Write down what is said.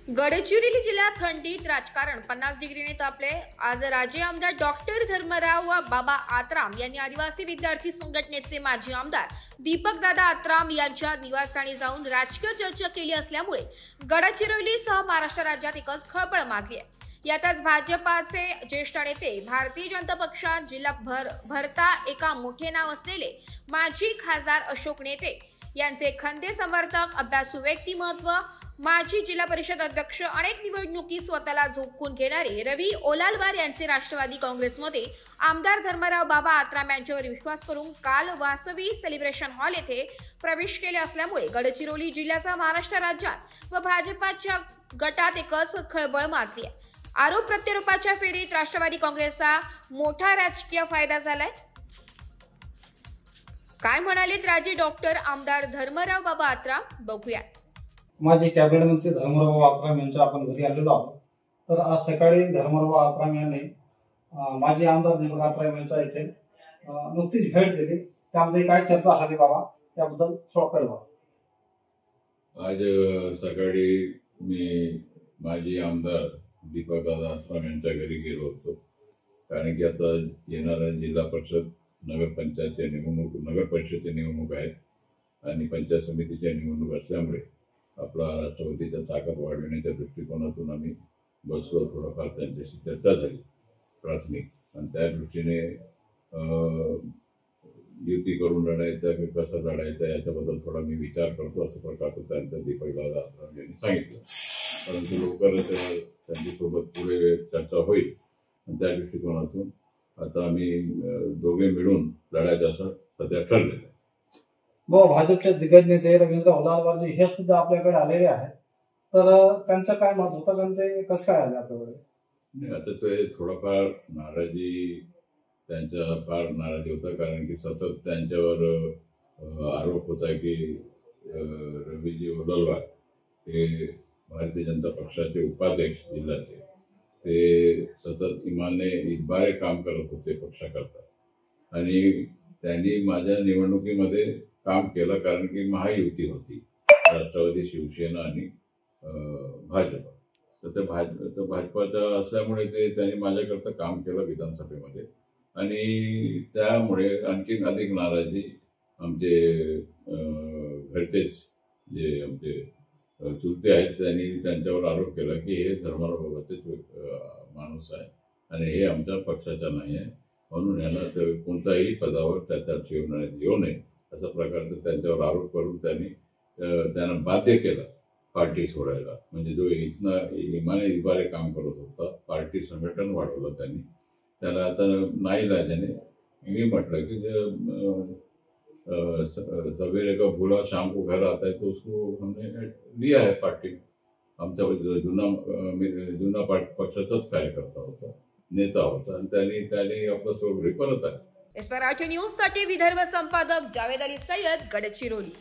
गडचिरोली जिल्ह्यात थंडीत राजकारण 50 डिग्रीने तापले। आज राजे आमदार डॉक्टर धर्मराव व बाबा आत्राम यांनी आदिवासी विद्यार्थी संघटनेचे माजी आमदार दीपकदादा आत्राम यांच्या निवासस्थानी जाऊन राजकीय चर्चा केली असल्यामुळे गडचिरोलीसह महाराष्ट्र राज्यात एकच खळबळ माजली आहे। यातच भाजपाचे ज्येष्ठ नेते भारतीय जनता पक्षात जिल्हा भरता एका मोठे नाव असलेले माजी खासदार अशोक नेते यांचे खंदे समर्थक, अभ्यासू व्यक्तिमत्व, माजी जिल्हा परिषद अध्यक्ष, अनेक निवडणुकी स्वतःला झोकून घेणारे रवी ओलालवार यांचे राष्ट्रवादी काँग्रेसमध्ये आमदार धर्मराव बाबा आत्राम यांच्यावर विश्वास करून काल वासवी सेलिब्रेशन हॉल येथे प्रवेश केले असल्यामुळे गडचिरोली जिल्ह्यासह महाराष्ट्र राज्यात व भाजपाच्या गटात एकच खळबळ माजली आहे। आरोप प्रत्यारोपाच्या फेरीत राष्ट्रवादी काँग्रेसचा मोठा राजकीय फायदा झालाय। काय म्हणालेत राजे डॉक्टर आमदार धर्मराव बाबा आत्राम, बघूया। माजी कॅबिनेट मंत्री धर्मराव आत्राम यांच्या आपण घरी आलेलो आहोत। तर आज सकाळी धर्मराव आत्राम यांनी माजी आमदार दीपक आत्राम यांच्या इथे नुकतीच भेट दिली। त्यामध्ये काय चर्चा झाली बाबा, त्याबद्दल थोडं कळवा। आज सकाळी मी माजी आमदार दीपकदादा आत्राम यांच्या घरी गेलो होतो, कारण की आता येणाऱ्या जिल्हा परिषद नगर परिषदेच्या निवडणूक आहेत आणि पंचायत समितीच्या निवडणूक असल्यामुळे आपला राष्ट्रवादीच्या ताकद वाढविण्याच्या दृष्टिकोनातून आम्ही बसलो। थोडंफार त्यांच्याशी चर्चा झाली प्राथमिक, आणि त्या दृष्टीने युती करून लढायचा की कसं लढायचं याच्याबद्दल थोडा मी विचार करतो, असं प्रकारचं त्यांचं दीपकदादा आत्राम यांनी सांगितलं। परंतु लवकरच त्यांच्यासोबत पुढे चर्चा होईल आणि त्या दृष्टिकोनातून आता आम्ही दोघे मिळून लढायचं असं सध्या ठरलेलं आहे। भाजपचे दिग्गज नेते रवींद्र ओलालवारजी हे सुद्धा आपल्याकडे आलेले आहेत, तर त्यांचं काय मत होतं, कारण ते कसं काय आले आपल्याकडे? नाही, आता ते थोडंफार त्यांच्या फार नाराजी होता, कारण की सतत त्यांच्यावर आरोप होता की रवीजी ओलालवार हे भारतीय जनता पक्षाचे उपाध्यक्ष जिल्ह्याचे, ते सतत इमाने काम करत होते पक्षाकरता, आणि त्यांनी माझ्या निवडणुकीमध्ये काम केलं, कारण की महायुती होती राष्ट्रवादी, शिवसेना आणि भाजपा। तर भाजपाच्या असल्यामुळे त्यांनी माझ्याकरता काम केलं विधानसभेमध्ये, आणि त्यामुळे आणखी अधिक नाराजी आमचे घरचेच जे आमचे चुलते आहेत त्यांनी त्यांच्यावर आरोप केला की हे धर्मराव बाबाचे माणूस आहे आणि हे आमच्या पक्षाचा नाही आहे, म्हणून यांना कोणत्याही पदावर त्याच्या येऊ नये अशा प्रकारचा त्यांच्यावर आरोप करून त्यांना बाध्य केलं पार्टी सोडायला। म्हणजे जो इमाने काम करत होता, पार्टी संघटन वाढवलं त्यांनी, त्याला आता नाईलाजाने मी म्हटलं की सवेरे का भूला शाम को घर आता है, तो उसको हमने लिया है पार्टी। आमचा जुना पक्षाचाच कार्यकर्ता होता, नेता होता, आणि त्याने आपलं सोडून परत आहे। मराठी न्यूज साठी विदर्भ संपादक जावेद अली सय्यद, गडचिरोली।